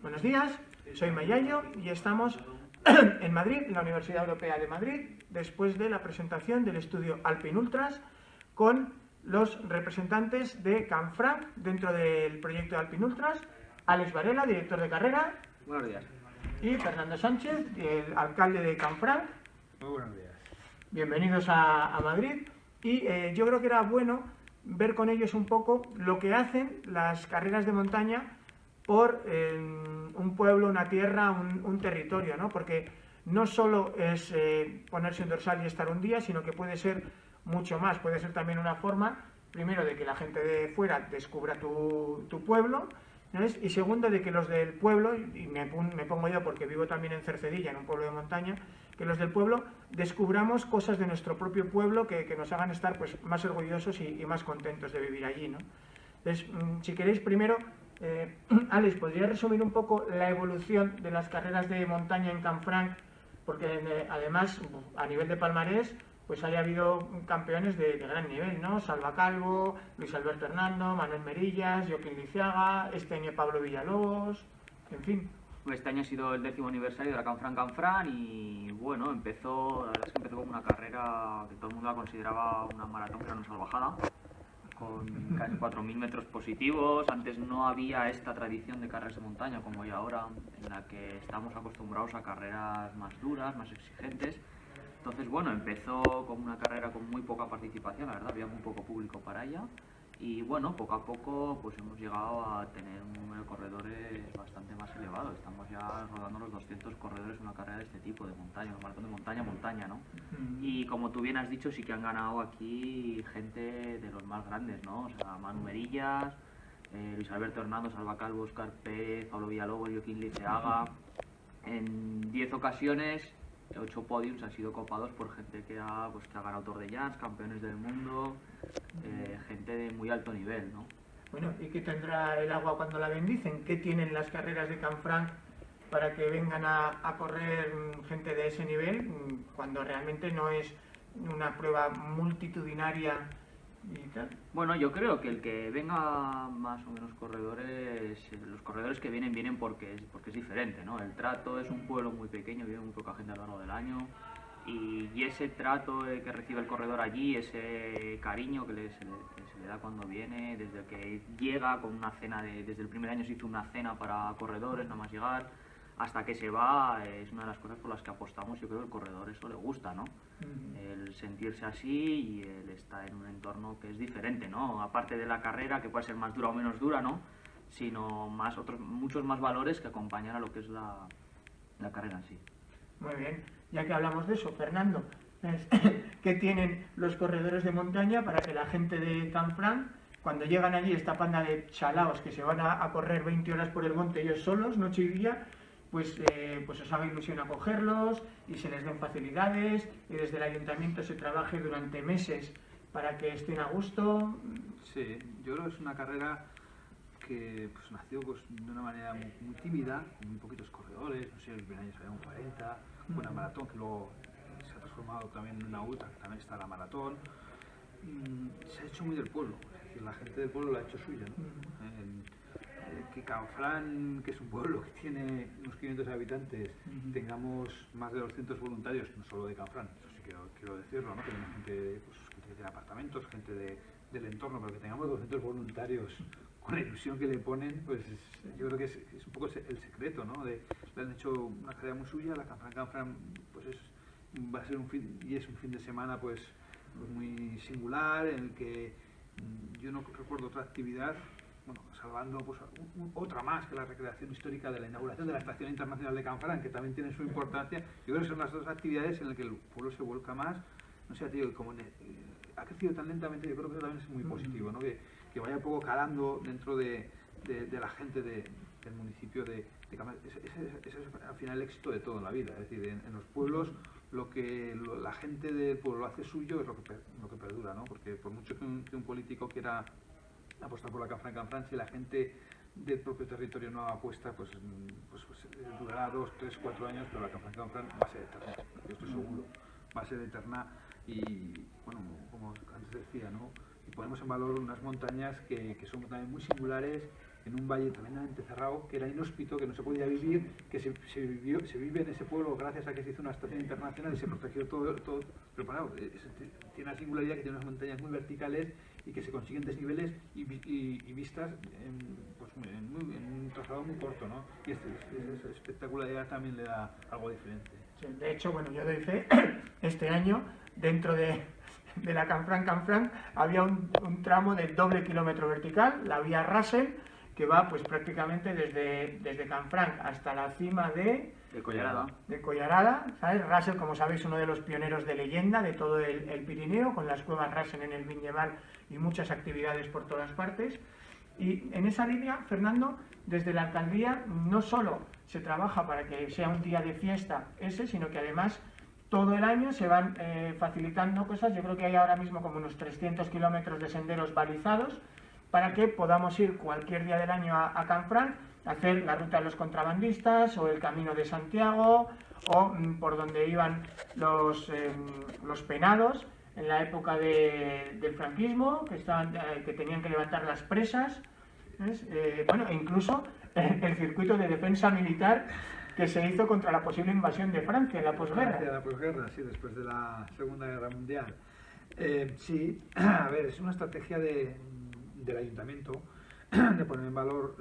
Buenos días, soy Mayayo y estamos en Madrid, en la Universidad Europea de Madrid, después de la presentación del estudio Alpine Ultras con los representantes de Canfranc dentro del proyecto de Alpine Ultras, Alex Varela, director de carrera. Buenos días. Y Fernando Sánchez, el alcalde de Canfranc. Muy buenos días. Bienvenidos a Madrid. Y yo creo que era bueno ver con ellos un poco lo que hacen las carreras de montaña por un pueblo, una tierra, un territorio, ¿no? Porque no solo es ponerse un dorsal y estar un día, sino que puede ser mucho más. Puede ser también una forma, primero, de que la gente de fuera descubra tu pueblo, ¿no es? Y segundo, de que los del pueblo, y me pongo yo porque vivo también en Cercedilla, en un pueblo de montaña, que los del pueblo descubramos cosas de nuestro propio pueblo que nos hagan estar pues, más orgullosos y más contentos de vivir allí, ¿no? Entonces, si queréis, primero, Alex, ¿podría resumir un poco la evolución de las carreras de montaña en Canfranc? Porque además, a nivel de palmarés, pues haya habido campeones de gran nivel, ¿no? Salva Calvo, Luis Alberto Hernando, Manuel Merillas, Joaquín Liciaga, este año Pablo Villalobos, en fin. Este año ha sido el 10º aniversario de la Canfranc y bueno, la verdad es que empezó como una carrera que todo el mundo la consideraba una maratón, que era una salvajada, con casi 4.000 metros positivos. Antes no había esta tradición de carreras de montaña como hay ahora, en la que estamos acostumbrados a carreras más duras, más exigentes. Entonces, bueno, empezó como una carrera con muy poca participación, la verdad, había muy poco público para ella. Y bueno, poco a poco pues hemos llegado a tener un número de corredores bastante más elevado. Estamos ya rodando los 200 corredores en una carrera de este tipo, de montaña, un maratón de montaña, ¿no? Y como tú bien has dicho, sí que han ganado aquí gente de los más grandes, ¿no? O sea, Manu Merillas, Luis Alberto Hernando, Salva Calvo, Óscar Pérez, Pablo Villalobos, Joaquín Liciaga. En 10 ocasiones, 8 podiums han sido copados por gente que ha ganado Tour de Llans, campeones del mundo, gente de muy alto nivel, ¿no? Bueno, ¿y qué tendrá el agua cuando la bendicen? ¿Qué tienen las carreras de Canfranc para que vengan a correr gente de ese nivel cuando realmente no es una prueba multitudinaria y tal? Bueno, yo creo que el que venga más o menos corredores, los corredores que vienen porque es diferente, ¿no? El Trato es un pueblo muy pequeño, vive muy poca gente a lo largo del año y ese trato que recibe el corredor allí, ese cariño que se le da cuando viene, desde que llega con una cena, desde el primer año se hizo una cena para corredores, nada más llegar, hasta que se va, es una de las cosas por las que apostamos. Yo creo que al corredor eso le gusta, ¿no? El sentirse así y el estar en un entorno que es diferente, ¿no? Aparte de la carrera, que puede ser más dura o menos dura, ¿no? Sino muchos más valores que acompañan a lo que es la carrera en sí. Muy bien, ya que hablamos de eso, Fernando, ¿qué tienen los corredores de montaña para que la gente de Canfranc, cuando llegan allí, esta panda de chalaos que se van a correr 20 horas por el monte ellos solos, noche y día, pues os haga ilusión acogerlos y se les den facilidades y desde el ayuntamiento se trabaje durante meses para que estén a gusto? Sí, yo creo que es una carrera que pues, nació pues, de una manera muy tímida, con muy poquitos corredores, no sé, el primer año se había un 40, una maratón que luego se ha transformado también en una ultra, que también está la maratón. Se ha hecho muy del pueblo, es decir, la gente del pueblo la ha hecho suya, ¿no? Que Canfranc, que es un pueblo que tiene unos 500 habitantes, tengamos más de 200 voluntarios, no solo de Canfranc, eso sí quiero decirlo, ¿no? Tenemos gente pues, que tiene apartamentos, gente del entorno, pero que tengamos 200 voluntarios con la ilusión que le ponen, pues yo creo que es un poco el secreto, ¿no? Le han hecho una carrera muy suya, la Canfranc pues va a ser un fin de semana pues muy singular, en el que yo no recuerdo otra actividad, bueno, salvando pues, otra más que la recreación histórica de la inauguración de la Estación Internacional de Canfranc, que también tiene su importancia. Yo creo que son las dos actividades en las que el pueblo se vuelca más. No sé, tío, como ha crecido tan lentamente, yo creo que eso también es muy positivo, ¿no? Que vaya un poco calando dentro de la gente del municipio de Canfranc. Ese es al final el éxito de todo en la vida. Es decir, en los pueblos la gente del pueblo lo hace suyo es lo que perdura, ¿no? Porque por mucho que un político quiera apostar por la Canfranc, si la gente del propio territorio no apuesta, pues durará 2, 3, 4 años, pero la Canfranc va a ser eterna, yo estoy seguro, va a ser eterna. Y bueno, como antes decía, ¿no? Y ponemos en valor unas montañas que son también muy singulares, en un valle tremendamente cerrado, que era inhóspito, que no se podía vivir, que se vive en ese pueblo gracias a que se hizo una estación internacional y se protegió todo. Pero claro, tiene la singularidad que tiene unas montañas muy verticales y que se consiguen desniveles y vistas en un trazado muy corto, ¿no? Y esa espectacularidad también le da algo diferente. Sí, de hecho, bueno, yo doy fe, este año, dentro de la Canfranc, había un tramo de doble kilómetro vertical, la vía Russell, que va pues prácticamente desde Canfranc hasta la cima de Collarada, ¿sabes? Russell, como sabéis, uno de los pioneros de leyenda de todo el Pirineo, con las cuevas Russell en el Viñeval y muchas actividades por todas partes. Y en esa línea, Fernando, desde la alcaldía no solo se trabaja para que sea un día de fiesta ese, sino que además todo el año se van facilitando cosas. Yo creo que hay ahora mismo como unos 300 kilómetros de senderos balizados para que podamos ir cualquier día del año a Canfranc, hacer la ruta de los contrabandistas o el Camino de Santiago o por donde iban los penados en la época del franquismo, que tenían que levantar las presas. Bueno, e incluso el circuito de defensa militar que se hizo contra la posible invasión de Francia en la posguerra. La posguerra, sí, después de la Segunda Guerra Mundial. Sí, a ver, es una estrategia del ayuntamiento de poner en valor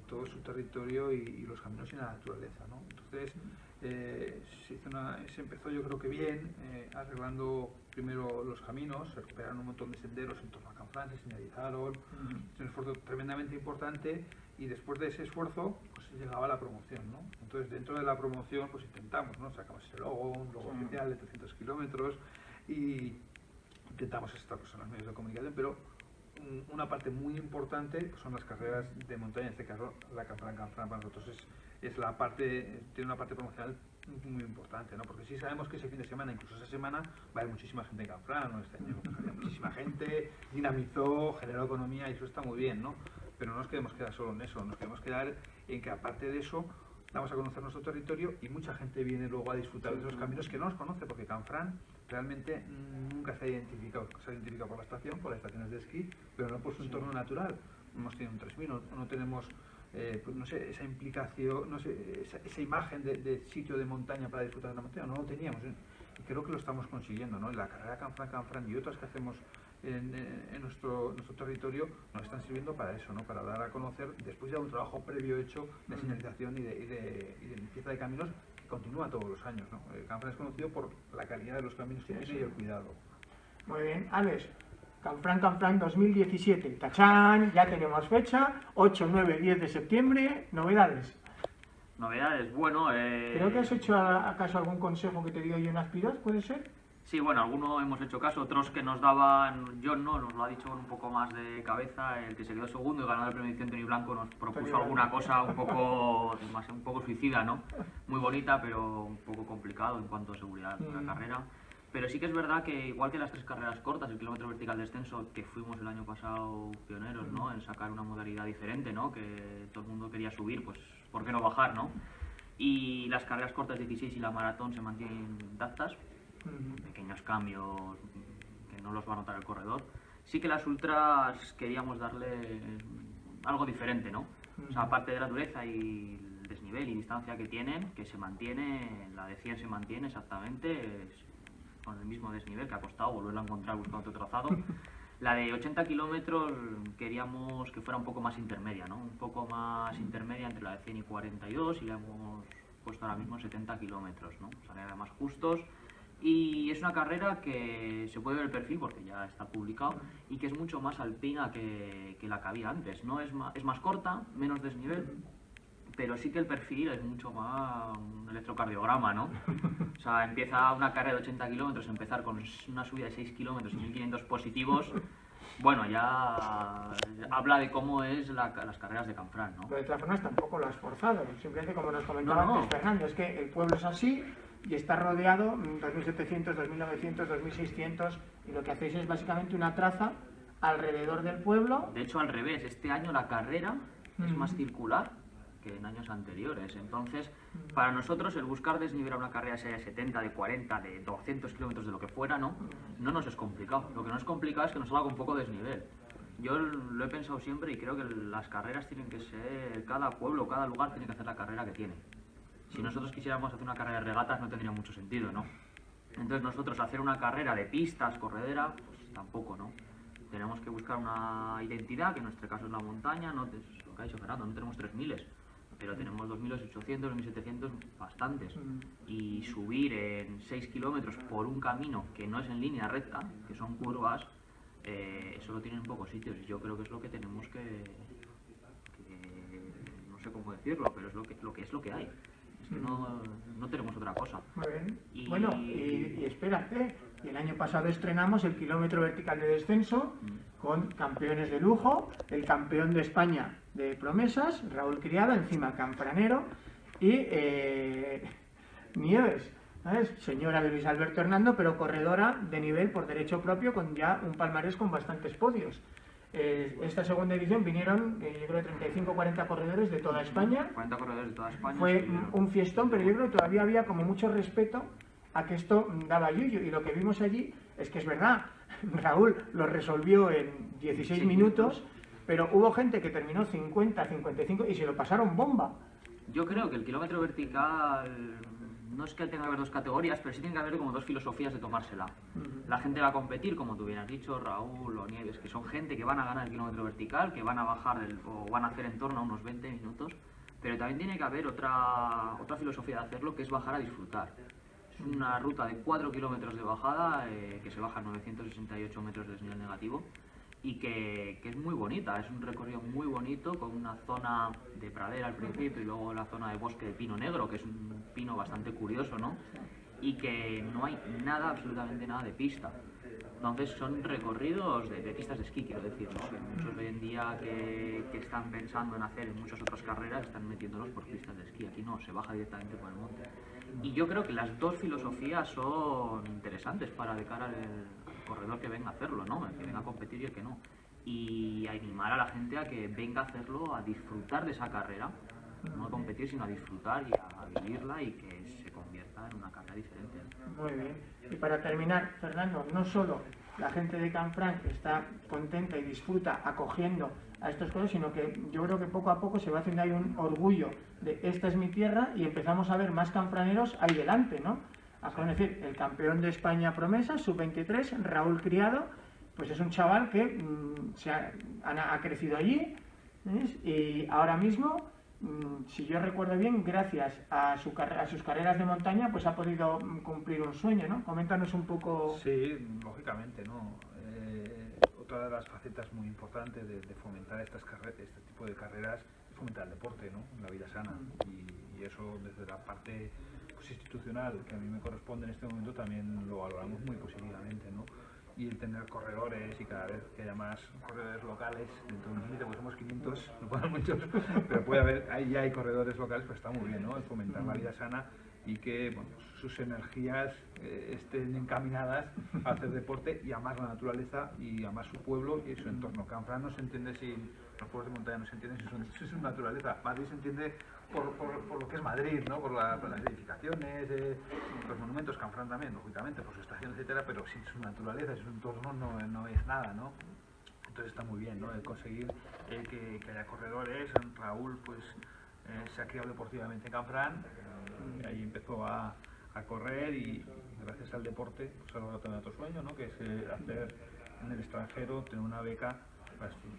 todo su territorio y los caminos y la naturaleza, ¿no? Entonces, se empezó yo creo que bien, arreglando primero los caminos, se recuperaron un montón de senderos en torno a Canfranc, se señalizaron, es un esfuerzo tremendamente importante y después de ese esfuerzo pues llegaba la promoción, ¿no? Entonces dentro de la promoción pues intentamos, ¿no? Sacamos ese logo, un logo oficial de 300 kilómetros y intentamos estar pues, en los medios de comunicación, pero una parte muy importante son las carreras de montaña, en este caso la Canfranc para nosotros es la parte, tiene una parte promocional muy importante, ¿no? Porque sí sabemos que ese fin de semana, incluso esa semana, va a haber muchísima gente en Canfranc, ¿no? Este año pues, había muchísima gente, dinamizó, generó economía y eso está muy bien, ¿no? Pero no nos queremos quedar solo en eso, nos queremos quedar en que aparte de eso damos a conocer nuestro territorio y mucha gente viene luego a disfrutar de esos caminos que no los conoce, porque Canfranc realmente nunca se ha identificado por la estación, por las estaciones de esquí, pero no por su entorno natural. No hemos tenido un 3000, no tenemos pues no sé, esa implicación, no sé, esa imagen de sitio de montaña para disfrutar de la montaña, no lo teníamos, y creo que lo estamos consiguiendo, ¿no? La carrera Canfranc y otras que hacemos en nuestro territorio nos están sirviendo para eso, ¿no? Para dar a conocer, después de un trabajo previo hecho de señalización y de limpieza de caminos que continúa todos los años, ¿no? Canfranc es conocido por la calidad de los caminos que tiene y el cuidado. Muy bien, Alex. Canfranc 2017, ¡tachán! Ya tenemos fecha, 8, 9, 10 de septiembre, novedades. Novedades, bueno... Creo que has hecho acaso algún consejo que te dio yo en Aspiros, ¿puede ser? Sí, bueno, algunos hemos hecho caso, otros que nos daban, John no, nos lo ha dicho con un poco más de cabeza, el que se quedó segundo y ganó la premia edición Tony Blanco nos propuso alguna cosa un poco suicida, ¿no? Muy bonita, pero un poco complicado en cuanto a seguridad de la carrera. Pero sí que es verdad que igual que las 3 carreras cortas, el kilómetro vertical descenso, que fuimos el año pasado pioneros, ¿no? En sacar una modalidad diferente, ¿no? Que todo el mundo quería subir, pues ¿por qué no bajar, no? Y las carreras cortas 16 y la maratón se mantienen intactas, pequeños cambios que no los va a notar el corredor. Sí que las ultras queríamos darle algo diferente, ¿no? O sea, aparte de la dureza y el desnivel y distancia que tienen, que se mantiene, la de 100 se mantiene exactamente, con el mismo desnivel, que ha costado volverlo a encontrar buscando otro trazado. La de 80 kilómetros queríamos que fuera un poco más intermedia, ¿no? Un poco más intermedia entre la de 100 y 42 y la hemos puesto ahora mismo en 70 kilómetros, ¿no? O sea, era más justos. Y es una carrera que se puede ver el perfil porque ya está publicado y que es mucho más alpina que la que había antes, ¿no? Es más corta, menos desnivel, pero sí que el perfil es mucho más un electrocardiograma, ¿no? O sea, empieza una carrera de 80 kilómetros, empezar con una subida de 6 kilómetros y 1500 positivos, bueno, ya habla de cómo es las carreras de Canfranc, ¿no? Pero de todas formas tampoco lo has forzado, simplemente como nos comentaba antes Fernando, es que el pueblo es así y está rodeado 2.700, 2.900, 2.600 y lo que hacéis es básicamente una traza alrededor del pueblo. De hecho, al revés, este año la carrera es más circular que en años anteriores. Entonces, para nosotros el buscar desnivelar una carrera sea de 70, de 40, de 200 kilómetros, de lo que fuera, no nos es complicado. Lo que no es complicado es que nos salga con poco desnivel. Yo lo he pensado siempre y creo que las carreras tienen que ser, cada pueblo, cada lugar tiene que hacer la carrera que tiene. Si nosotros quisiéramos hacer una carrera de regatas no tendría mucho sentido, ¿no? Entonces nosotros hacer una carrera de pistas, corredera, pues tampoco, ¿no? Tenemos que buscar una identidad, que en nuestro caso es la montaña, no es lo que ha dicho Fernando, no tenemos 3000, pero tenemos 2800, 2700, bastantes. Y subir en 6 kilómetros por un camino que no es en línea recta, que son curvas, eso lo tienen en pocos sitios y yo creo que es lo que tenemos que no sé cómo decirlo, pero es lo que hay. Es que no tenemos otra cosa. Muy bien. Bueno, y espérate, el año pasado estrenamos el kilómetro vertical de descenso con campeones de lujo, el campeón de España de promesas, Raúl Criado, encima canfranero, y Nieves, ¿sabes? Señora de Luis Alberto Hernando, pero corredora de nivel por derecho propio, con ya un palmarés con bastantes podios. Esta segunda edición vinieron, yo creo, 35 o 40 corredores de toda España. 40 corredores de toda España. Fue un fiestón, pero yo creo que todavía había como mucho respeto a que esto daba yuyu. Y lo que vimos allí es que es verdad, Raúl lo resolvió en 16 minutos, pero hubo gente que terminó 50, 55 y se lo pasaron bomba. Yo creo que el kilómetro vertical no es que tenga que haber dos categorías, pero sí tiene que haber como dos filosofías de tomársela. La gente va a competir, como tú bien has dicho, Raúl o Nieves, que son gente que van a ganar el kilómetro vertical, que van a bajar o van a hacer en torno a unos 20 minutos, pero también tiene que haber otra filosofía de hacerlo, que es bajar a disfrutar. Es una ruta de 4 kilómetros de bajada, que se baja a 968 metros de desnivel negativo, y que es muy bonita, es un recorrido muy bonito con una zona de pradera al principio y luego la zona de bosque de pino negro, que es un pino bastante curioso, ¿no? Y que no hay nada, absolutamente nada de pista. Entonces son recorridos de pistas de esquí, quiero decir, ¿no? Que muchos hoy en día que están pensando en hacer en muchas otras carreras están metiéndolos por pistas de esquí, aquí no, se baja directamente por el monte. Y yo creo que las dos filosofías son interesantes para de cara al corredor que venga a hacerlo, ¿no? El que venga a competir y el que no. Y animar a la gente a que venga a hacerlo, a disfrutar de esa carrera, no a competir, sino a disfrutar y a vivirla y que se convierta en una carrera diferente. Muy bien. Y para terminar, Fernando, no solo la gente de Canfranc está contenta y disfruta acogiendo a estos cosas, sino que yo creo que poco a poco se va haciendo ahí un orgullo de esta es mi tierra y empezamos a ver más canfraneros ahí delante, ¿no? Es decir, el campeón de España promesa, sub-23, Raúl Criado, pues es un chaval que ha crecido allí, ¿ves? Y ahora mismo, si yo recuerdo bien, gracias a sus carreras de montaña, pues ha podido cumplir un sueño, ¿no? Coméntanos un poco. Sí, lógicamente, ¿no? Otra de las facetas muy importantes de fomentar este tipo de carreras es fomentar el deporte, ¿no? La vida sana. Y eso desde la parte pues, institucional que a mí me corresponde en este momento también lo valoramos muy positivamente, ¿no? Y el tener corredores y cada vez que haya más corredores locales, dentro de un límite, pues somos 500, no pueden muchos, pero puede haber, ya hay corredores locales, pues está muy bien, ¿no? El fomentar la vida sana y que bueno, sus energías estén encaminadas a hacer deporte y amar la naturaleza y amar su pueblo y su entorno. Canfranc no se entiende sin, los pueblos de montaña no se entienden sin su naturaleza. Madrid se entiende por lo que es Madrid, ¿no? Por las edificaciones, los monumentos, Canfranc también, lógicamente, por su estación, etcétera, pero sin su naturaleza, sin su entorno no es nada, ¿no? Entonces está muy bien, ¿no? El conseguir que haya corredores. Raúl, pues, se ha criado deportivamente en Canfranc, ahí empezó a correr y gracias al deporte pues ha logrado tener otro sueño, ¿no? Que es hacer en el extranjero, tener una beca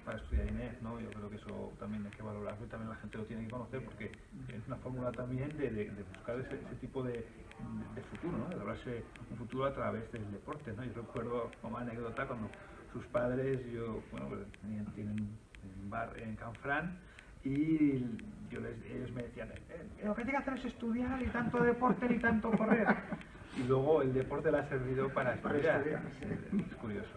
para estudiar INEF, ¿no? Yo creo que eso también hay que valorarlo y también la gente lo tiene que conocer porque es una fórmula también de buscar ese tipo de futuro, ¿no? De lograrse un futuro a través del deporte, ¿no? Yo recuerdo como anécdota cuando sus padres, tienen un bar en Canfranc y ellos me decían, lo que tienes que hacer es estudiar y tanto deporte ni tanto correr. Y luego el deporte le ha servido para estudiar. Es curioso.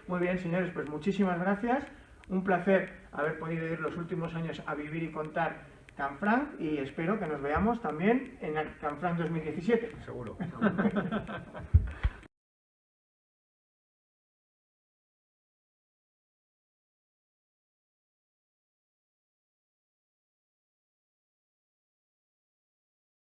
Muy bien, señores, pues muchísimas gracias. Un placer haber podido ir los últimos años a vivir y contar Canfranc y espero que nos veamos también en el Canfranc 2017. Seguro.